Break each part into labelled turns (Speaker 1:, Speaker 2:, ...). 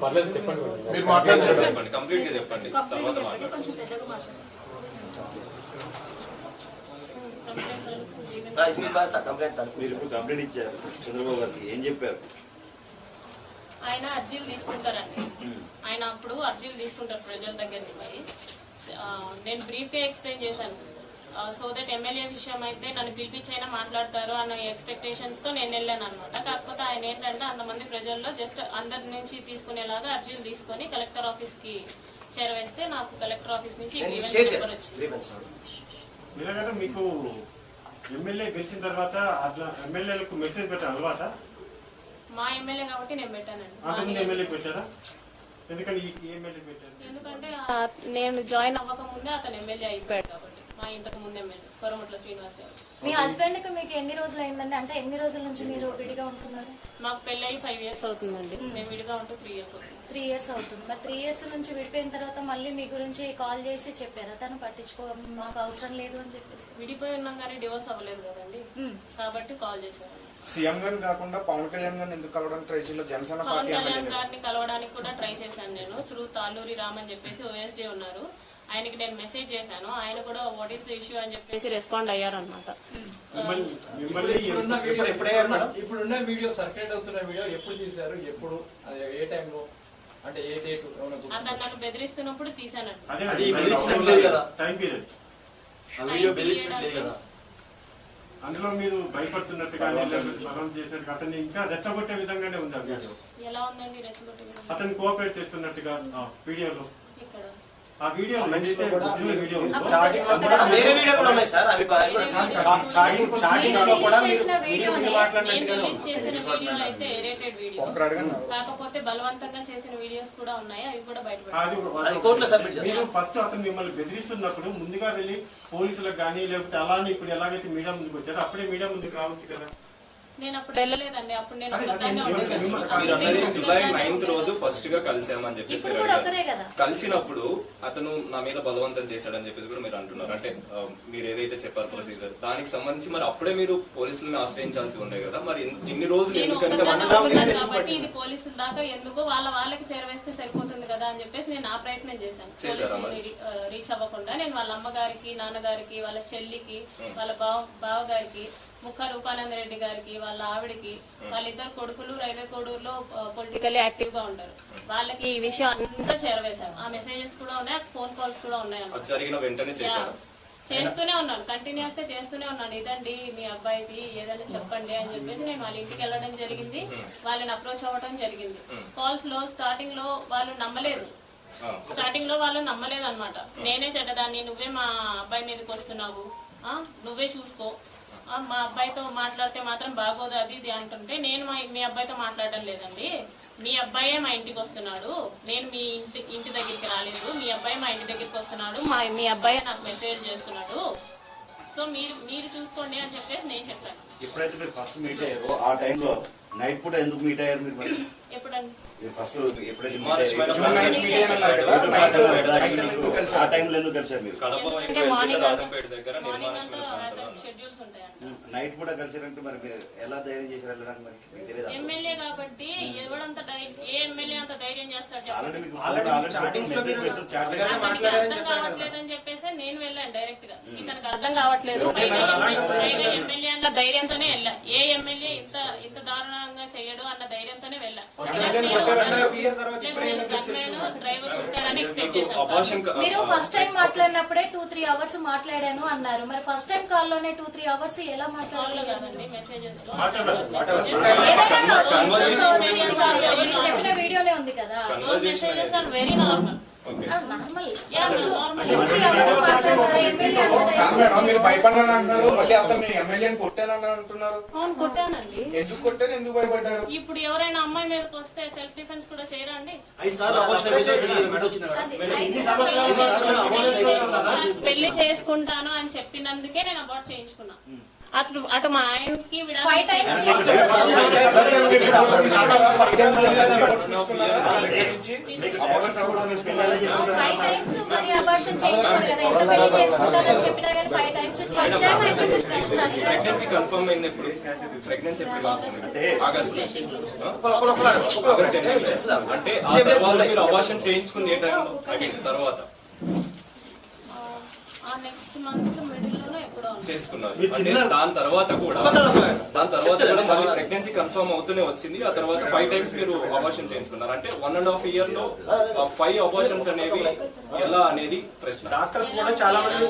Speaker 1: Complete గా చెప్పండి.
Speaker 2: మీరు ఇప్పుడు కంప్లైంట్ ఇచ్చారు చంద్రబాబు గారికి, ఏం చెప్పారు?
Speaker 3: ఆయన అర్జీలు తీసుకుంటారండి. ఆయన అప్పుడు అర్జీలు తీసుకుంటారు ప్రజల దగ్గర నుంచి. నేను బ్రీఫ్గా ఎక్స్ప్లెయిన్ చేశాను. సో దట్ ఎమ్మెల్యే విషయం అయితే నన్ను పిలిపించైనా మాట్లాడతారు అన్న ఎక్స్పెక్టేషన్స్తో నేను వెళ్ళాను అనమాట. కాకపోతే ఆయన ఏంటంటే అంతమంది ప్రజల్లో జస్ట్ అందరి నుంచి తీసుకునేలాగా అర్జీలు తీసుకొని కలెక్టర్ ఆఫీస్కి చేరవేస్తే నాకు కలెక్టర్ ఆఫీస్ నుంచి గ్రీవెన్స్ నెంబర్ వచ్చింది.
Speaker 4: మీకు ఎమ్మెల్యే గెలిచిన తర్వాత అట్లా ఎమ్మెల్యేలకు మెసేజ్ పెట్టాను అలవాట?
Speaker 3: మా ఎమ్మెల్యే కాబట్టి నేను పెట్టానండి.
Speaker 4: ఎమ్మెల్యే పెట్టారా?
Speaker 3: ఎందుకంటే నేను జాయిన్ అవ్వక ముందే అతను ఎమ్మెల్యే అయిపోయాడు కాబట్టి. మా ఇంతకు ముందు ఎమ్మెల్యే కొరమట్ల శ్రీనివాస్ గారు.
Speaker 5: మీ హస్బెండ్ కి మీకు ఎన్ని రోజులు అయిందండి? అంటే ఎన్ని రోజుల నుంచి మీరు విడిగా ఉంటున్నారు?
Speaker 3: మాకు పెళ్ళి 5 years అవుతుందండి. మేము విడిగా ఉంటూ 3 years అవుతుంది.
Speaker 5: 3 years అవుతుంది. మరి 3 years నుంచి విడిపోయిన తర్వాత మళ్ళీ మీ గురించి కాల్ చేసి చెప్పారా తను పట్టించుకో మాకు అవసరం లేదు అని చెప్పేసి?
Speaker 3: విడిపోయి ఉన్నాం కానీ డివోర్స్ అవ్వలేదు కదండి, కాబట్టి కాల్ చేశారు.
Speaker 6: సీఎం గారిని కాకుండా పవన్ కళ్యాణ్ గారిని ఎందుకు కలవడానికి ట్రై చేయలేదు? జనసేన
Speaker 3: పవన్ కళ్యాణ్ గారిని కలవడానికి కూడా ట్రై చేశాను నేను. త్రూ తాళ్ళూరి రామ్ అని చెప్పేసి ఓఎస్డీ ఉన్నారు, ఆయనకి నేను మెసేజ్ చేశాను. ఆయన కూడా వాట్ ఈస్ ద ఇష్యూ అని చెప్పేసి రెస్పాండ్ అయ్యారు అనమాట.
Speaker 7: ఇప్పుడున్న వీడియో సర్క్యులేట్ అవుతున్న వీడియో ఎప్పుడు తీశారు, ఎప్పుడు, ఏ టైంలో, అంటే ఏ డేట్?
Speaker 3: అతను నన్ను బెదిరిస్తున్నప్పుడు తీసానండి.
Speaker 4: అందులో మీరు భయపడుతున్నట్టుగా బలం చేసినట్టుగా అతన్ని ఇంకా రెచ్చగొట్టే విధంగానే ఉంది ఆ వీడియో.
Speaker 3: ఎలా ఉందండి రెచ్చగొట్టే విధంగా?
Speaker 4: అతన్ని కోఆపరేట్ చేస్తున్నట్టుగా వీడియోలో.
Speaker 3: ఇక్కడ
Speaker 4: ఆ వీడియో ఏదైతే ఒరిజినల్ వీడియో ఉందో
Speaker 1: వేరే వీడియో కూడా ఉన్నాయి సార్. అవి
Speaker 3: కాకపోతే బలవంతంగా చేసిన వీడియోస్ కూడా ఉన్నాయి, అవి కూడా బయటపడ్డాయి.
Speaker 4: మీరు ఫస్ట్ అతను మిమ్మల్ని బెదిరిస్తున్నప్పుడు ముందుగా వెళ్ళి పోలీసులకు కానీ లేకపోతే అలానే ఇప్పుడు ఎలాగైతే మీడియా ముందుకు వచ్చారో అప్పుడే మీడియా ముందుకు రావచ్చు కదా?
Speaker 3: నేను అప్పుడు వెళ్ళలేదండి. అప్పుడు నేను
Speaker 1: జూలై 9th రోజు ఫస్ట్ గా కలిసామని చెప్పేసి కలిసినప్పుడు అతను నా మీద బలవంతం చేశాడని చెప్పేసి కూడా మీరు అంటున్నారు. అంటే మీరు ఏదైతే చెప్పారు ప్రొసీజర్, దానికి సంబంధించి మరి అప్పుడే మీరు పోలీసులను ఆశ్రయించాల్సి ఉండే కదా. మరి ఇన్ని రోజులు
Speaker 3: కాబట్టి ఇది పోలీసుల దాకా ఎందుకు వాళ్ళకి చేరవేస్తే సరిపోతుంది కదా అని చెప్పేసి నేను ఆ ప్రయత్నం చేశాను. రీచ్ అవ్వకుండా నేను వాళ్ళ అమ్మగారికి, నాన్నగారికి, వాళ్ళ చెల్లికి, వాళ్ళ బావగారికి, ముఖా రూపానందరెడ్డి గారికి, వాళ్ళ ఆవిడకి, వాళ్ళిద్దరు కొడుకులు రైల్వే కోడూరులో పొలిటికల్లీ యాక్టివ్ గా ఉంటారు, వాళ్ళకి ఈ విషయం అంతా చేరవేశాను. ఆ మెసేజెస్ కూడా ఉన్నాయి, ఫోన్ కాల్స్ కూడా ఉన్నాయి. చేస్తూనే ఉన్నాను, కంటిన్యూస్ గా చేస్తూనే ఉన్నాను. ఇదండి మీ అబ్బాయిది, ఏదైనా చెప్పండి అని చెప్పేసి నేను వాళ్ళ ఇంటికి వెళ్ళడం జరిగింది, వాళ్ళని అప్రోచ్ అవ్వడం జరిగింది. కాల్స్ లో స్టార్టింగ్ లో వాళ్ళు నమ్మలేదు అనమాట. నేనే చెడ్డదాన్ని, నువ్వే మా అబ్బాయి మీదకి వస్తున్నావు, నువ్వే చూసుకో, మా అబ్బాయితో మాట్లాడితే మాత్రం బాగోదు అది ఇది అంటుంటే, నేను మీ అబ్బాయితో మాట్లాడడం లేదండి, మీ అబ్బాయే మా ఇంటికి వస్తున్నాడు, నేను మీ ఇంటి దగ్గరికి రాలేదు, మీ అబ్బాయి మా ఇంటి దగ్గరికి వస్తున్నాడు, మీ అబ్బాయే నాకు మెసేజ్ చేస్తున్నాడు, సో మీరు చూసుకోండి అని చెప్పేసి నేను చెప్పాను.
Speaker 2: ఎప్పుడైతే మీరు ఫస్ట్ మీట్ అయ్యారో ఆ టైంలో నైట్ పూట ఎందుకు మీట్ అయ్యారు మీరు?
Speaker 3: ఎప్పుడండి?
Speaker 2: ఫస్ట్ ఎప్పుడైతే ఆ టైంలో ఎందుకు కలిసారు మీరు? నైట్ పూట కలిసారంటే మరి మీరు ఎలా ధైర్యం చేసి వెళ్ళడానికి మరి తెలియదు?
Speaker 3: ఎమ్మెల్యే కాబట్టి ఎవడంత ఏ ఎమ్మెల్యే అంత ధైర్యం చేస్తాడు? కావట్లేదని చెప్పేసి నేను వెళ్ళాను డైరెక్ట్ గా. ఇతనికి అర్థం కావట్లేదు, ఎమ్మెల్యే అన్న ధైర్యంతోనే వెళ్ళా. ఏ ఎమ్మెల్యే ఇంత దారుణంగా చేయడు అన్న ధైర్యంతోనే వెళ్ళా.
Speaker 5: మీరు ఫస్ట్ టైం మాట్లాడినప్పుడే 2-3 hours మాట్లాడాను అన్నారు, మరి ఫస్ట్ టైం కాల్ లోనే 2-3 hours ఎలా మాట్లాడలేదు కదండి? మెసేజెస్ లో చెప్పిన వీడియోనే ఉంది కదా.
Speaker 3: Messages are very normal.
Speaker 6: మీరు భయపడ్డాను అంటున్నారు, మళ్ళీ అతను ఎమ్మెల్యేని కొట్టానని అంటున్నారు.
Speaker 3: అవును కొట్టానండి.
Speaker 6: ఎందుకు కొట్టారు, ఎందుకు భయపడ్డారు?
Speaker 3: ఇప్పుడు ఎవరైనా అమ్మాయి మీదకి వస్తే సెల్ఫ్ డిఫెన్స్ కూడా చేయరండి? పెళ్లి చేసుకుంటాను అని చెప్పినందుకే నేను అబార్ట్ చేయించుకున్నా. అటు మా ఆయనకి
Speaker 5: 5 times మరి అబార్షన్ చేయించుకోరు కదా, ఎంత పెళ్లి చేసుకుంటారని చెప్పినా కానీ 5 times
Speaker 1: ప్రెగ్నెన్సీ కన్ఫర్మ్ అయింది ఎప్పుడు? ప్రెగ్నెన్సీ ఎప్పుడు ఆగస్ట్ అంటే ఆ తర్వాత మీరు అబార్షన్ చేయించుకుంది ఏ టైంలో? తర్వాత
Speaker 3: నెక్స్ట్ మంత్ మిడిల్ లోనే ఎప్పుడో
Speaker 1: చేసుకున్నారు. అంటే దాని తర్వాత కూడా మళ్ళీ ప్రెగ్నెన్సీ కన్ఫర్మ్ అవుతూనే వచ్చింది. ఆ తర్వాత 5 times మీరు అబార్షన్ చేయించుకున్నారు. అంటే 1.5 year లో 5 abortions అనేవి ఎలా అనేది ప్రశ్న.
Speaker 8: డాక్టర్స్ కూడా చాలా మంది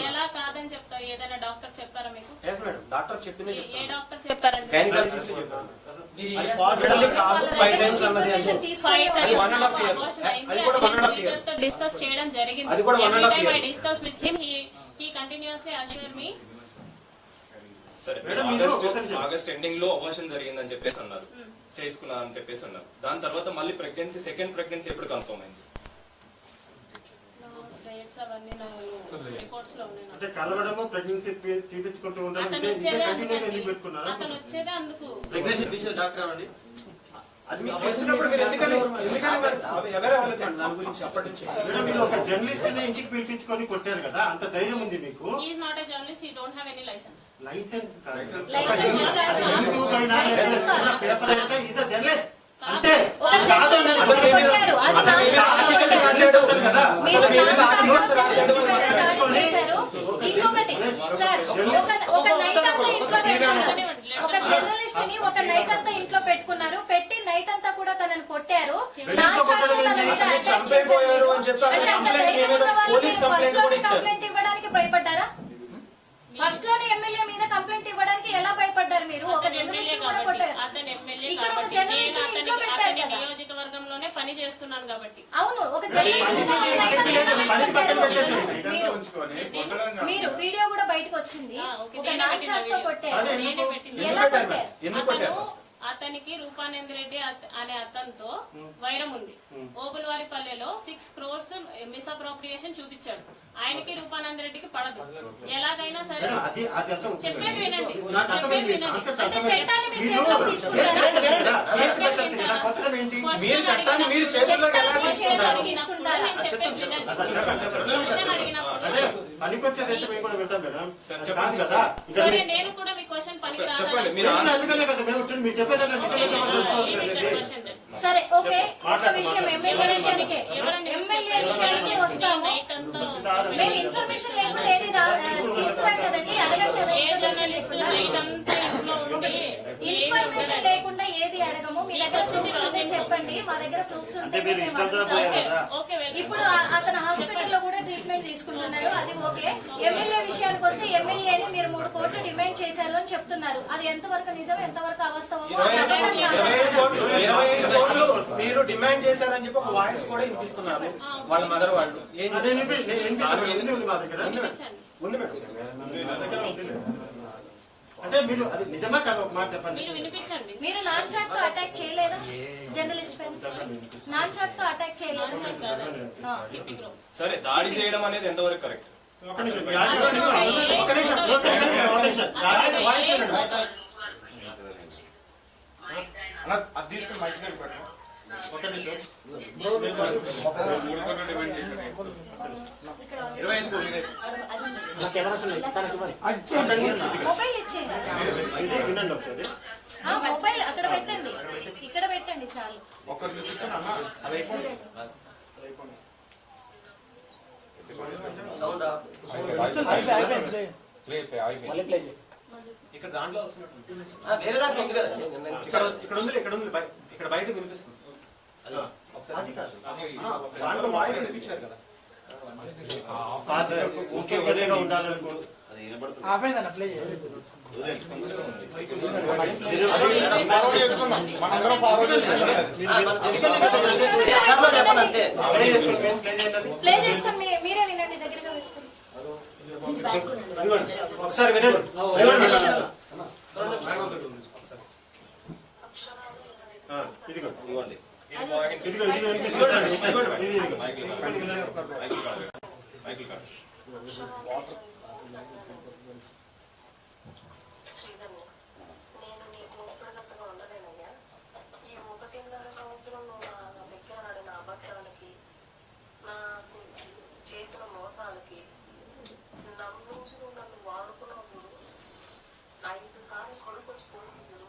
Speaker 3: ఎలా కాదని చెప్తారు? ఏదైనా డాక్టర్ చెప్పారా మీకు?
Speaker 8: డాక్టర్స్ చెప్పింది
Speaker 3: ఏ డాక్టర్ చెప్పారండి? డిస్కస్ చేయడం జరిగింది. Discuss with him, he continuously assure me.
Speaker 1: సరే, ఆగస్ట్ ఎండింగ్ లో అబార్షన్ జరిగిందని చెప్పేసి అన్నారు, చేసుకున్నా అని చెప్పేసి అన్నారు. దాని తర్వాత మళ్ళీ ప్రెగ్నెన్సీ, సెకండ్ ప్రెగ్నెన్సీ ఎప్పుడు కన్ఫర్మ్ అయింది?
Speaker 4: అంటే కలవడము, ప్రెగ్నెన్సీ తీపించుకుంటూ ఉండడం,
Speaker 3: అతను వచ్చేదే అందుకు.
Speaker 8: ప్రెగ్నెన్సీ తీసిన డాక్టర్ అండి, అది మీకు తెలిసినప్పుడు మీరు ఎందుకని ఎవరు అవ్వలేదు దాని గురించి అప్పటి నుంచి?
Speaker 4: మీరు ఒక జర్నలిస్ట్ ని ఇంటికి పిలిపించుకొని కొట్టారు కదా, అంత ధైర్యం ఉంది మీకు?
Speaker 3: He is not a journalist, he don't have any license.
Speaker 4: Licence కాదు,
Speaker 5: యూట్యూబ్
Speaker 4: అయినా పేపర్ అయితే ఈజ్ అ జర్నలిస్ట్ అంతే.
Speaker 5: ఒక జర్నలిస్ట్ కొట్టారు, అది నా
Speaker 4: కదా.
Speaker 5: ఇంకొకటి సార్, ఒక నైట్ అంతా ఇంట్లో పెట్టుకున్నారు, ఒక జర్నలిస్ట్ ని ఒక నైట్ అంతా ఇంట్లో పెట్టుకున్నారు, పెట్టి నైట్ అంతా కూడా తనని కొట్టారు. కంప్లైంట్ ఇవ్వడానికి భయపడ్డారా? ఫస్ట్ లోనే ఎమ్మెల్యే మీద కంప్లైంట్ ఇవ్వడానికి ఎలా భయపడ్డారు మీరు? ఒక జర్నలిస్ట్ కూడా కొట్టారు. ఇక్కడ ఒక జర్నలిస్ట్ ఇంట్లో పెట్టారు కదా.
Speaker 3: నియోజకవర్గంలోనే పని చేస్తున్నాను కాబట్టి.
Speaker 5: అవును, ఒక జర్నలిస్ట్ మీరు వీడియో కూడా బయటకు వచ్చింది. ఒక నాచాతో కొట్టారు. ఎలా కొట్టారు?
Speaker 3: అతనికి రూపానంద్ రెడ్డి అనే అతనితో వైరం ఉంది. ఓబుల్వారిపల్లెలో 6 crores మిస్అప్రోప్రియేషన్ చూపించాడు. ఆయనకి రూపానంద్ రెడ్డికి పడదు. ఎలాగైనా సరే చెప్పేది వినండి, చెప్పేది వినండి. సరే, నేను కూడా మీ క్వశ్చన్ పనికి
Speaker 5: సరే, ఓకే. ఒక విషయం ఎమ్మెల్యే విషయానికి వస్తాము. మేము ఇన్ఫర్మేషన్ లేకుండా ఏది తీసుకురాం కదండి, ఇన్ఫర్మేషన్ లేకుండా ఏది అడగము. మీ దగ్గర ప్రూఫ్స్ ఉంటే చెప్పండి, మా దగ్గర ప్రూఫ్స్ ఉంటే. ఇప్పుడు అతను హాస్పిటల్లో కూడా ట్రీట్మెంట్ తీసుకుంటున్నాడు, అది ఓకే. ఎమ్మెల్యే విషయానికి వస్తే ఎమ్మెల్యేని మీరు 3 కోట్లు డిమాండ్ చేశారు అని చెప్తున్నారు. అది ఎంతవరకు నిజం, ఎంతవరకు అవాస్తవమో
Speaker 8: మీరు డిమాండ్ చేశారని చెప్పి ఒక వాయిస్ కూడా వినిపిస్తున్నారు వాళ్ళ మదర్ వాళ్ళు.
Speaker 4: అంటే మీరు అది నిజమా కదా, ఒక మాట చెప్పండి.
Speaker 5: మీరు నాన్ చాట్ తో అటాక్ చేయలేదా జర్నలిస్ట్ పైన? నాన్ చాట్ తో అటాక్ చేయలేదు.
Speaker 1: సరే, దాడి చేయడం అనేది ఎంతవరకు కరెక్ట్?
Speaker 4: ఒక నిమిషం
Speaker 6: అది తీసుకుని మంచిగా పెట్టండి.
Speaker 4: ఒక నిమిషం.
Speaker 5: మొబైల్ ఇచ్చేయండి.
Speaker 4: వినండి ఒకసారి.
Speaker 5: మొబైల్ అక్కడ పెట్టండి, ఇక్కడ పెట్టండి చాలు.
Speaker 6: ఒకరు చూపించానమ్మా, అది అయిపోయింది.
Speaker 8: ఇక్కడ దాంట్లో వేరే దాంట్లో ఉంది కదా, ఇక్కడ ఉంది, ఇక్కడ బయట వినిపిస్తుంది. దాంట్లో వాయిస్ వినిపించారు కదా.
Speaker 4: ఉండాలనుకో
Speaker 5: ప్లే చేసుకొని మీరే వినండి, దగ్గరగా
Speaker 8: ఒకసారి వినండి.
Speaker 4: ఇదిగో
Speaker 9: శ్రీధర్ని నేను నీకు ఉపయోగంగా ఉండలేనయ్యా. ఈ 1.5 సంవత్సరం నువ్వు నా దగ్గర ఆడిన అబద్ధాలకి, నాకు చేసిన మోసాలకి నమ్మించి నువ్వు నన్ను వాడుకున్నావు చూడు. 5 సార్లు కొడుకు వచ్చి పోయింది చూడు.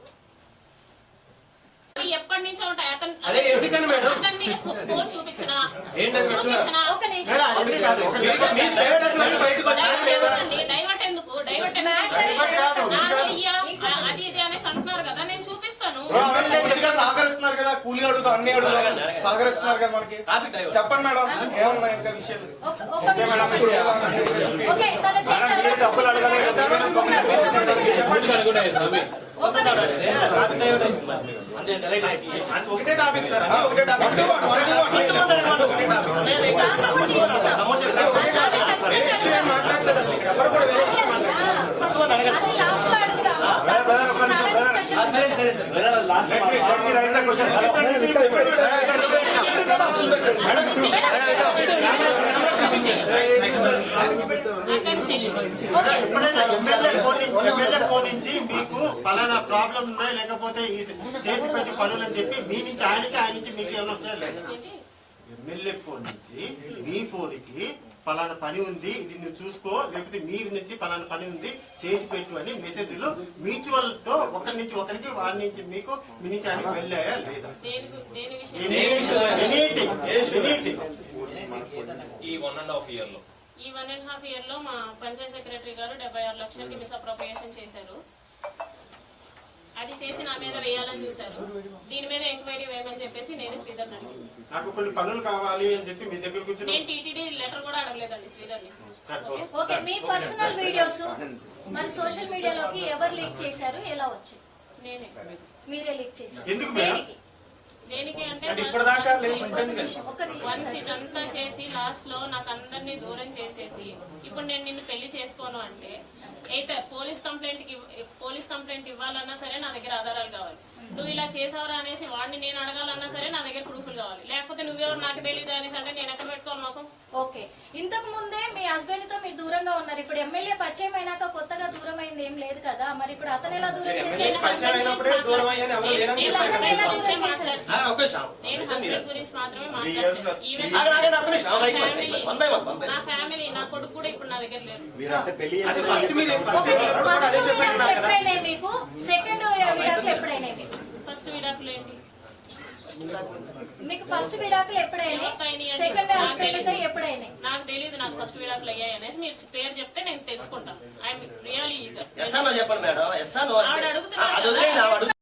Speaker 3: ఎప్పటి నుంచో ఉంటాయి అతను
Speaker 8: అదే ఎందుకని మేడం?
Speaker 3: అతను మీకు ఫోన్ చూపించినా
Speaker 8: ఏంటని
Speaker 3: చూపించినా
Speaker 5: ఒక నిమిషం.
Speaker 4: మేడం, అవన్నీ కాదు. ఒక నిమిషం.
Speaker 8: మీ స్టేటస్ లో బయటకు వచ్చారా లేదా?
Speaker 3: డైవర్ట్ ఎందుకు డైవర్ట్
Speaker 5: Divert
Speaker 4: కాదు.
Speaker 3: అది ఇది అనేసి అంటున్నారు కదా, నేను చూపిస్తాను.
Speaker 6: అవన్నీ కొద్దిగా సహకరిస్తున్నారు కదా, కూలీ అడుగు అన్ని అడుగు సహకరిస్తున్నారు కదా మనకి.
Speaker 8: Topic divert.
Speaker 6: చెప్పండి మేడం, ఏమున్నాయి ఇంకా విషయాలు?
Speaker 5: ఒక నిమిషం. ఓకే, తన చేతుల్లో
Speaker 6: డబ్బులు అడగాలి కదా.
Speaker 5: ఒక నిమిషం.
Speaker 8: టాపిక్ డైవర్ట్ అయింది మరి. అంతే రైట్ రైట్. అంటే ఒకటే టాపిక్ సార్, అన్ని ఒకటే టాపిక్. ఒకటే టాపిక్.
Speaker 5: కాంగో తీసుకుందాం.
Speaker 8: తమ్ముడు చెప్పిన ఒకటే టాపిక్. వేరే విషయం మాట్లాడలేదు అసలు. ఎవరు కూడా వేరే విషయం మాట్లాడలేదు.
Speaker 5: అది లాస్ట్ లో అడుగుదాము. చాలా discussion.
Speaker 8: సరే సరే సరే.
Speaker 3: అతను చెల్లి
Speaker 4: ఎప్పుడైనా ఎమ్మెల్యే ఫోన్ నుంచి మీకు పలానా ప్రాబ్లం ఉన్నాయి, లేకపోతే ఈ చేసి పెట్టి పనులు అని చెప్పి మీ నుంచి ఆయనకి, ఆయన నుంచి మీకు ఏమైనా వచ్చారు లేదా? ఎమ్మెల్యే ఫోన్ నుంచి మీ ఫోన్కి పలానా పని ఉంది, ఇది నువ్వు చూసుకో, లేకపోతే మీ నుంచి పలానా పని ఉంది చేసి పెట్టు అని మెసేజ్లు మ్యూచువల్ తో ఒకరి నుంచి ఒకరికి, వారి నుంచి మీకు, మీ నుంచి ఆయనకి వెళ్ళాయా లేదా?
Speaker 3: దేని విషయం
Speaker 4: ఎనీథింగ్.
Speaker 1: ఈ 1.5 year లో
Speaker 3: ఈ 1.5 year లో మా పంచాయత్ సెక్రటరీ గారు 76 లక్షలకి మిస్అప్రోప్రియేషన్ చేశారు. అది చేసి నా మీద వేయాలని చూశారు. దీని మీద ఎంక్వైరీ వేయమని చెప్పేసి నేను శ్రీధర్ని అడిగింది.
Speaker 4: నాకు కొన్ని పనులు కావాలి అని చెప్పి మీ దగ్గర కూర్చొని
Speaker 3: నేను టీటీడీ లెటర్ కూడా అడగలేదండి శ్రీధర్ని. ఓకే?
Speaker 5: ఓకే, మీ పర్సనల్ వీడియోస్ మరి సోషల్ మీడియాలోకి ఎవరు లీక్ చేశారు, ఎలా వచ్చాయి?
Speaker 3: నేనే.
Speaker 5: మీరే లీక్ చేశారు.
Speaker 4: ఎందుకు మేడం?
Speaker 5: దేనికి?
Speaker 3: దేనికి అంటే
Speaker 8: అంటే ఇప్పటిదాకా లేదు,
Speaker 5: ఒక
Speaker 8: ఉంటుంది కదా.
Speaker 5: నిమిషం, ఒక నిమిషం.
Speaker 3: వన్స్ ఇదంతా చేసి లాస్ట్ లో నాకు అందరినీ దూరం చేసేసి ఇప్పుడు నేను నిన్ను పెళ్లి చేసుకోను అంటే అయితే పోలీస్ కంప్లైంట్ ఇవ్వాలన్నా సరే నా దగ్గర ఆధారాలు కావాలి. నువ్వు ఇలా చేసావరా అనేసి వాడిని నేను అడగాలన్నా సరే నా దగ్గర ప్రూఫ్లు కావాలి. లేకపోతే నువ్వెవరు నాకు తెలియదు అనేసి అంటే నేను ఎక్కడ పెట్టుకోవాలి మాకు?
Speaker 5: ఓకే, ఇంతకు ముందే మీ హస్బెండ్ తో మీరు దూరంగా ఉన్నారు. ఇప్పుడు ఎమ్మెల్యే పరిచయం అయినాక కొత్తగా దూరం అయింది ఏం లేదు కదా, మరి ఇప్పుడు అతను ఎలా దూరం
Speaker 8: ఎమ్మెల్యే
Speaker 5: చేశారు?
Speaker 8: పరిచయం అయినప్పుడే దూరం అయ్యాను, ఎవరు లేరని
Speaker 5: ఇలా
Speaker 8: చెప్పారు.
Speaker 5: అతను ఎలా దూరం చేశారు?
Speaker 8: ఒకే నిమిషం.
Speaker 3: నేను హస్బెండ్ గురించి మాత్రమే
Speaker 8: ఆగండి,
Speaker 3: మాట్లాడతాను.
Speaker 8: ఒక్క నిమిషం. One by one.
Speaker 3: నా ఫ్యామిలీ, నా కొడుకు కూడా ఇప్పుడు నా దగ్గర లేరు.
Speaker 2: మీరంటే పెళ్లి
Speaker 8: అది ఫస్ట్ మీరు ఫస్ట్
Speaker 5: ఓకే,
Speaker 8: ఎవరు కూడా అదే
Speaker 5: ఫస్ట్
Speaker 8: చెప్పారు
Speaker 5: విడాకులు
Speaker 8: కదా.
Speaker 5: ఎప్పుడైనా మీకు, సెకండ్ విడాకులు ఎప్పుడైనా మీకు?
Speaker 3: ఫస్ట్ విడాకులు ఏంటి?
Speaker 5: మీకు ఫస్ట్ విడాకులు ఎప్పుడైనా, సెకండ్ హస్బెండ్ తో ఎప్పుడైనా?
Speaker 3: నాకు తెలియదు నాకు ఫస్ట్ విడాకులు అయ్యాయి అనేసి. మీరు పేరు చెప్తే నేను తెలుసుకుంటాను. I'm really eager.
Speaker 8: ఎస్ అన్నో చెప్పండి మేడం, ఎస్ అన్నో
Speaker 3: ఆవిడ
Speaker 8: అంటే.
Speaker 3: అడుగుతున్నారు
Speaker 8: అది వదిలేయండి,
Speaker 3: కదా.
Speaker 8: ఆవిడ అడుగు.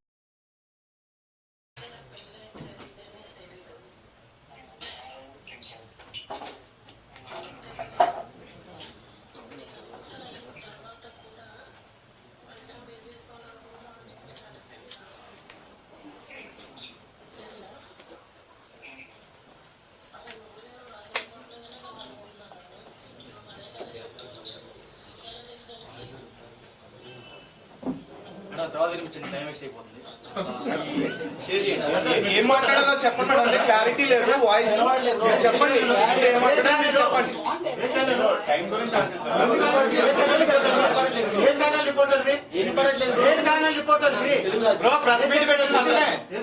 Speaker 8: మేడం, తర్వాత తినిపించండి, టైం వేస్ట్ అయిపోతుంది. షేర్ చేయండి.
Speaker 6: ఏం మాట్లాడాలో చెప్పండి మేడం, అంటే క్లారిటీ లేదు వాయిస్. చెప్పండి మీరు ఏం మాట్లాడాలో మీరు చెప్పండి.
Speaker 4: టైం గురించి ఏ ఛానల్ రిపోర్టర్?
Speaker 8: ఏం పడట్లేదు.
Speaker 4: ఏ ఛానల్ రిపోర్టర్?
Speaker 8: ప్రెస్ మీట్ పెట్టండి.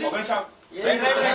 Speaker 6: ఒక నిమిషం.
Speaker 8: Right right right.